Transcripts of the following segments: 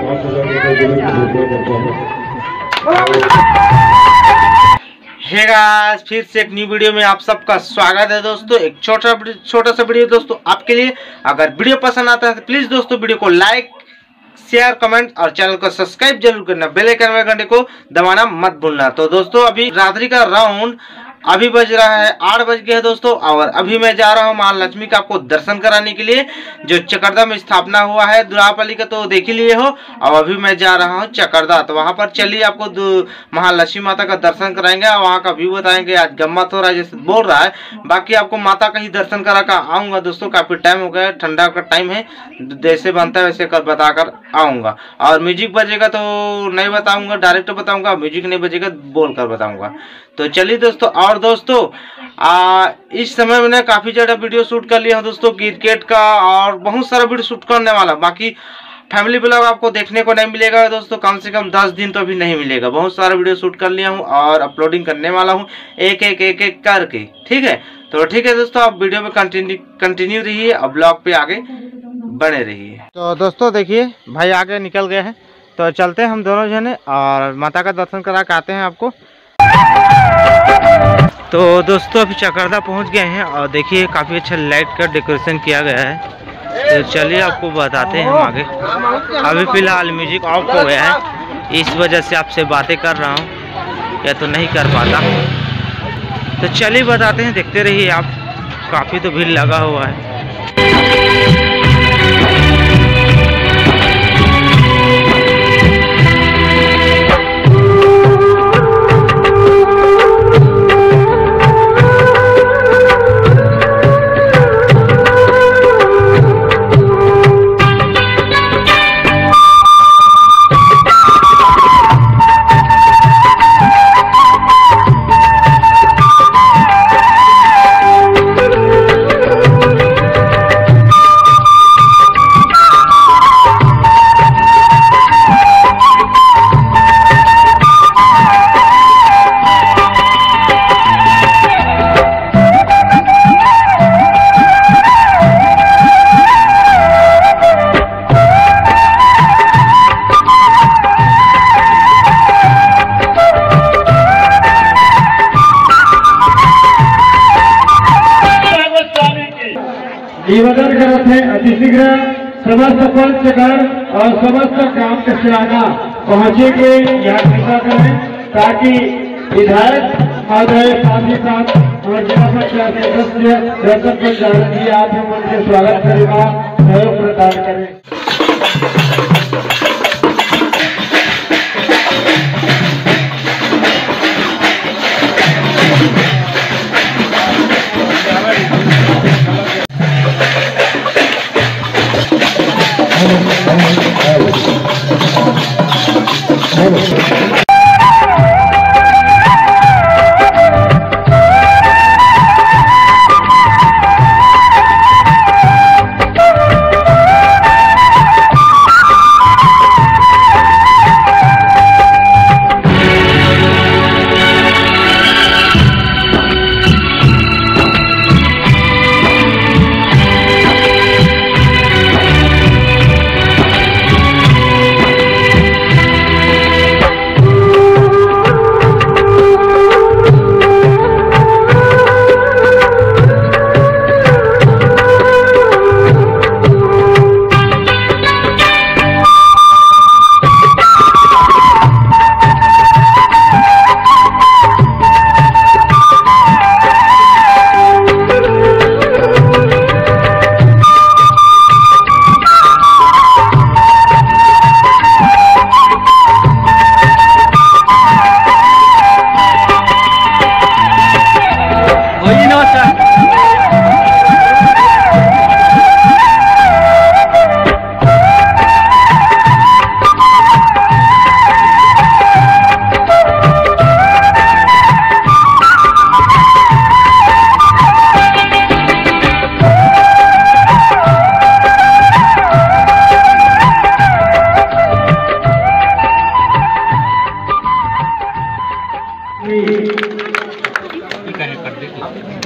Hey guys, फिर से एक न्यू वीडियो में आप सबका स्वागत है दोस्तों। एक छोटा सा वीडियो दोस्तों आपके लिए। अगर वीडियो पसंद आता है तो प्लीज दोस्तों वीडियो को लाइक, शेयर, कमेंट और चैनल को सब्सक्राइब जरूर करना। बेल आइकन वाले घंटे को दबाना मत भूलना। तो दोस्तों अभी रात्रि का राउंड अभी बज रहा है 8 बज गए हैं दोस्तों। और अभी मैं जा रहा हूँ महालक्ष्मी का आपको दर्शन कराने के लिए, जो चकरदा में स्थापना हुआ है दुरापाली का, तो देख ही लिए हो। और अभी मैं जा रहा हूँ चकरदा, तो वहाँ पर चलिए आपको महालक्ष्मी माता का दर्शन कराएंगे और वहाँ का व्यू बताएंगे। आज गम्मत हो रहा है जैसे बोल रहा है, बाकी आपको माता का ही दर्शन करा कर आऊँगा दोस्तों। काफ़ी टाइम हो गया, ठंडा का टाइम है, जैसे बनता है वैसे बता कर आऊँगा। और म्यूजिक बजेगा तो नहीं बताऊँगा, डायरेक्ट बताऊँगा। म्यूजिक नहीं बजेगा बोल कर बताऊँगा। तो चलिए दोस्तों। और दोस्तों इस समय मैंने काफ़ी ज़्यादा वीडियो शूट कर लिया हूँ दोस्तों, क्रिकेट का और बहुत सारा वीडियो शूट करने वाला। बाकी फैमिली ब्लॉग आपको देखने को नहीं मिलेगा दोस्तों, कम से कम 10 दिन तो अभी नहीं मिलेगा। बहुत सारा वीडियो शूट कर लिया हूँ और अपलोडिंग करने वाला हूँ एक एक करके। ठीक है, तो ठीक है दोस्तों, आप वीडियो में कंटिन्यू रहिए और ब्लॉग पे आगे बने रहिए। तो दोस्तों देखिए भाई आगे निकल गए हैं, तो चलते हैं हम दोनों जने और माता का दर्शन करा के आते हैं आपको। तो दोस्तों अभी चकरदा पहुंच गए हैं और देखिए काफ़ी अच्छा लाइट का डेकोरेशन किया गया है। तो चलिए आपको बताते हैं हम आगे। अभी फ़िलहाल म्यूजिक ऑफ हो गया है, इस वजह से आपसे बातें कर रहा हूं, या तो नहीं कर पाता। तो चलिए बताते हैं, देखते रहिए आप। काफ़ी तो भीड़ लगा हुआ है। निवेदन करते हैं अतिशीघ्र समस्त पंचगण और समस्त ग्राम के सेना पहुँचे के यहाँ कृपा करें, ताकि विधायक महोदय साथ ही साथ और जिला पंचायत सदस्य रतन पंचायत जी आप हम उनके स्वागत करेगा, सहयोग प्रदान करें।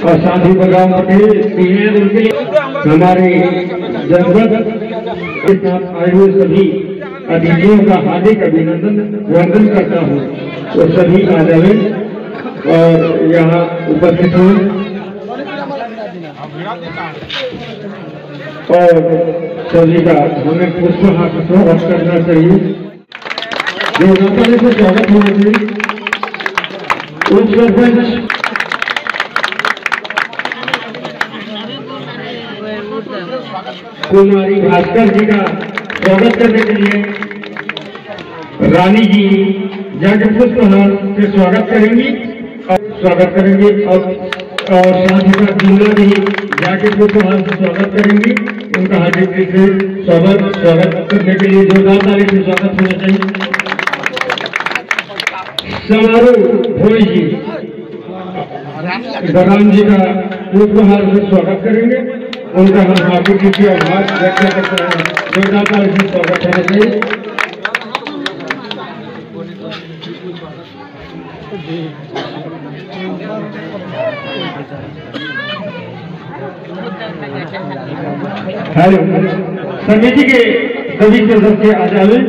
और साथी बलराम पटेल उनके हमारे जनपद के साथ आए हुए सभी अतिथियों का हार्दिक अभिनंदन वंदन करता हूँ। तो सभी आ जाए और यहाँ उपस्थित हुए और सभी का हमें पुष्पहार से स्वागत करना चाहिए। जो से स्वागत होना चाहिए। उप सरपंच कुमारी भास्कर जी का स्वागत करने के लिए रानी जी जाके पुष्पहार से स्वागत करेंगी और साथ ही साथ जुमला भी जाके पुष्पहार से स्वागत करेंगी। उनका हार्दिक से स्वागत करने के लिए जोरदार ताली से स्वागत होना चाहिए। समारोह भोई जी राम जी का पुष्पहार से स्वागत करेंगे। उनका हम हार्दिक रूप से आभार व्यक्त करते हैं। जोरदार ताली से स्वागत होना चाहिए। हेलो, समिति के सभी सदस्य आ जाए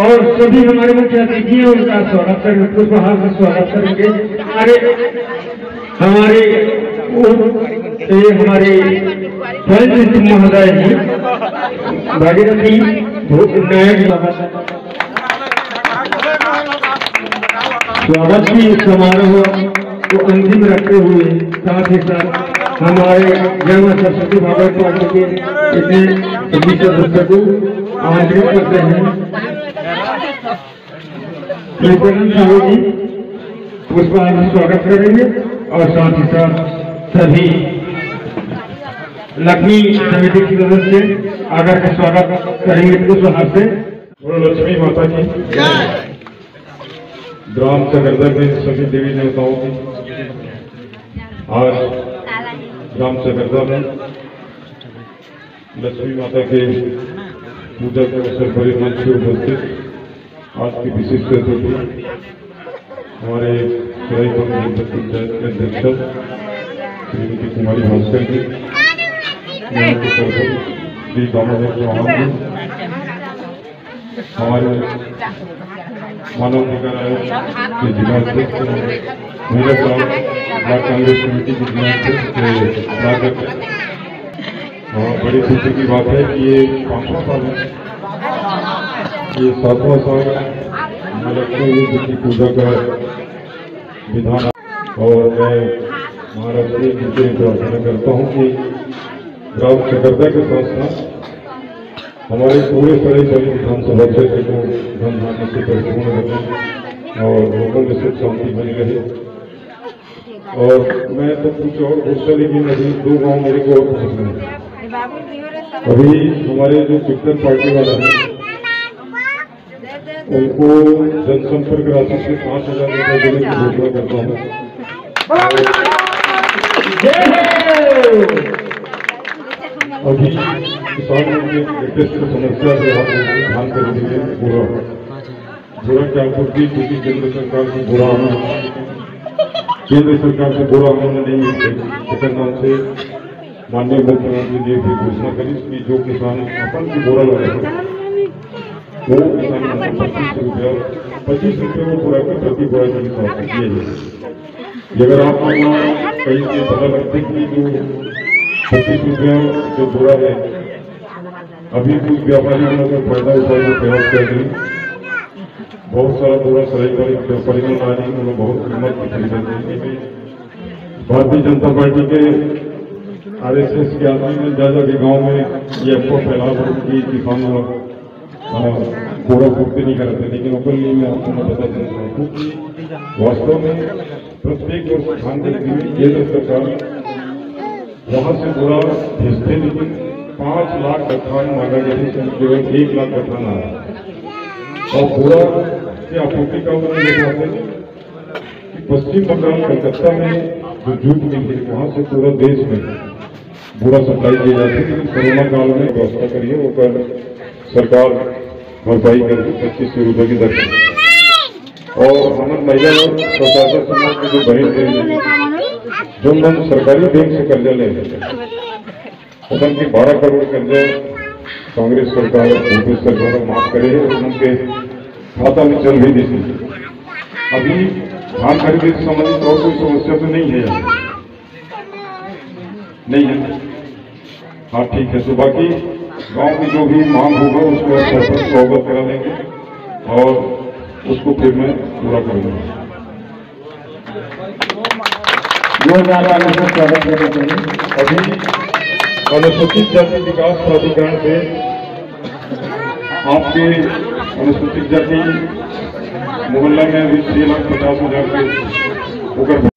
और सभी हमारे मुख्य अतिथि हैं, उनका स्वागत करेंगे, पुष्पहार से स्वागत करेंगे। हमारे पंच महोदय जी भागीरथी नायक स्वागत की समारोह को अंतिम रखते हुए साथ ही साथ हमारे जन्म सरस्वती भागवत पार्टी के इतने सभी सदस्य को आमंत्रित करते हैं। साहू जी पुष्पहार से स्वागत करेंगे और साथ ही साथ सभी लक्ष्मी समिति के सदस्य आकर के स्वागत करेंगे पुष्पहार से। लक्ष्मी माता की ग्राम चकरदा के सभी देवी देवताओं की आज ग्राम चकरदा में लक्ष्मी माता के पूजा के अवसर पर मंच से उपस्थित आज की विशिष्ट अतिथि हमारे सराय पंचायत के अध्यक्ष श्रीमती कुमारी भास्कर जी, यहाँ के सरपंच श्री दामोदर चौहान जी, हमारे मानव अधिकार आयोग के जिला अध्यक्ष महिला ब्लॉक कांग्रेस कमेटी के जिला अध्यक्ष। बड़ी खुशी की बात है कि ये 5वां साल है, ये 7वां साल लक्ष्मी जी की पूजा का विधान। और मैं महाराष्ट्र जी से प्रार्थना करता हूँ कि ग्राम चकरदा के साथ साथ हमारे पूरे सरायपाली विधानसभा क्षेत्र को धन से परिपूर्ण रखें और लोगों में सुख शांति बनी रहे। और मैं तो कुछ और पूछता, लेकिन अभी 2 गांव मेरे को और पूछना है। अभी हमारे जो पिक्चर पार्टी वाले हैं उनको जनसंपर्क राशि से 5,000 रुपये देने की घोषणा करता हूँ। अभी किसानों की लेटेस्ट समस्या से ध्यान कर दीजिए। बुरा की आपूर्ति, क्योंकि केंद्र सरकार से बुरा नहीं मिलते नाम से माननीय मुख्यमंत्री जी भी घोषणा करी कि जो किसान अपन की बोरा लगा वो किसान 25 रुपये वो पूरा कर प्रति बोरा के हिसाब से दिए जाए। अगर आप कहीं से पता लगते कि जो 25 रुपया जो बोरा है अभी कुछ व्यापारी लोगों का फायदा उठाने का प्रयास कर रहे। बहुत सारा बोरा सरायपाली व्यापारी में आ रही है, बहुत कीमत की खरीदते हैं। भारतीय जनता पार्टी के RSS के आदमी ने ज्यादा के गाँव में ये अफवाह फैला कि किसान बोरा पूर्ति नहीं करते, लेकिन ओपनली मैं आपको बता देना चाहता हूँ कि वास्तव में प्रत्येक वर्ष ध्यान देती हुई केंद्र सरकार वहाँ से बोरा भेजते, लेकिन 5 लाख गठान मांगा जाती, केवल 1 लाख गठान आ रहा है। और बोरा की आपूर्ति का उन्होंने देखा कि पश्चिम बंगाल कलकत्ता में जो जूट मिल है वहाँ से पूरा देश में पूरा सप्लाई की जाती है। लेकिन कोरोना काल में व्यवस्था करिए वो कर सरकार भरपाई करके 2500 रुपये की दर से। और हमारे महिला और स्वतंत्रता समाज के जो बहन थे जो हम सरकारी बैंक से कर्जा ले लेते हैं, उनके 12 करोड़ कर्जा कांग्रेस सरकार भूपेश सरकार माफ करे और उनके खाता में चल भी दी। अभी धान खरीदी से संबंधित और कोई समस्या तो नहीं है? नहीं है। हाँ ठीक है, तो बाकी गांव की जो भी मांग होगा उसको सरपंच को अवगत करा देंगे और उसको फिर मैं पूरा करूंगा। अभी अनुसूचित जाति विकास प्राधिकरण से आपके अनुसूचित जाति मोहल्ला में अभी 6,50,000 के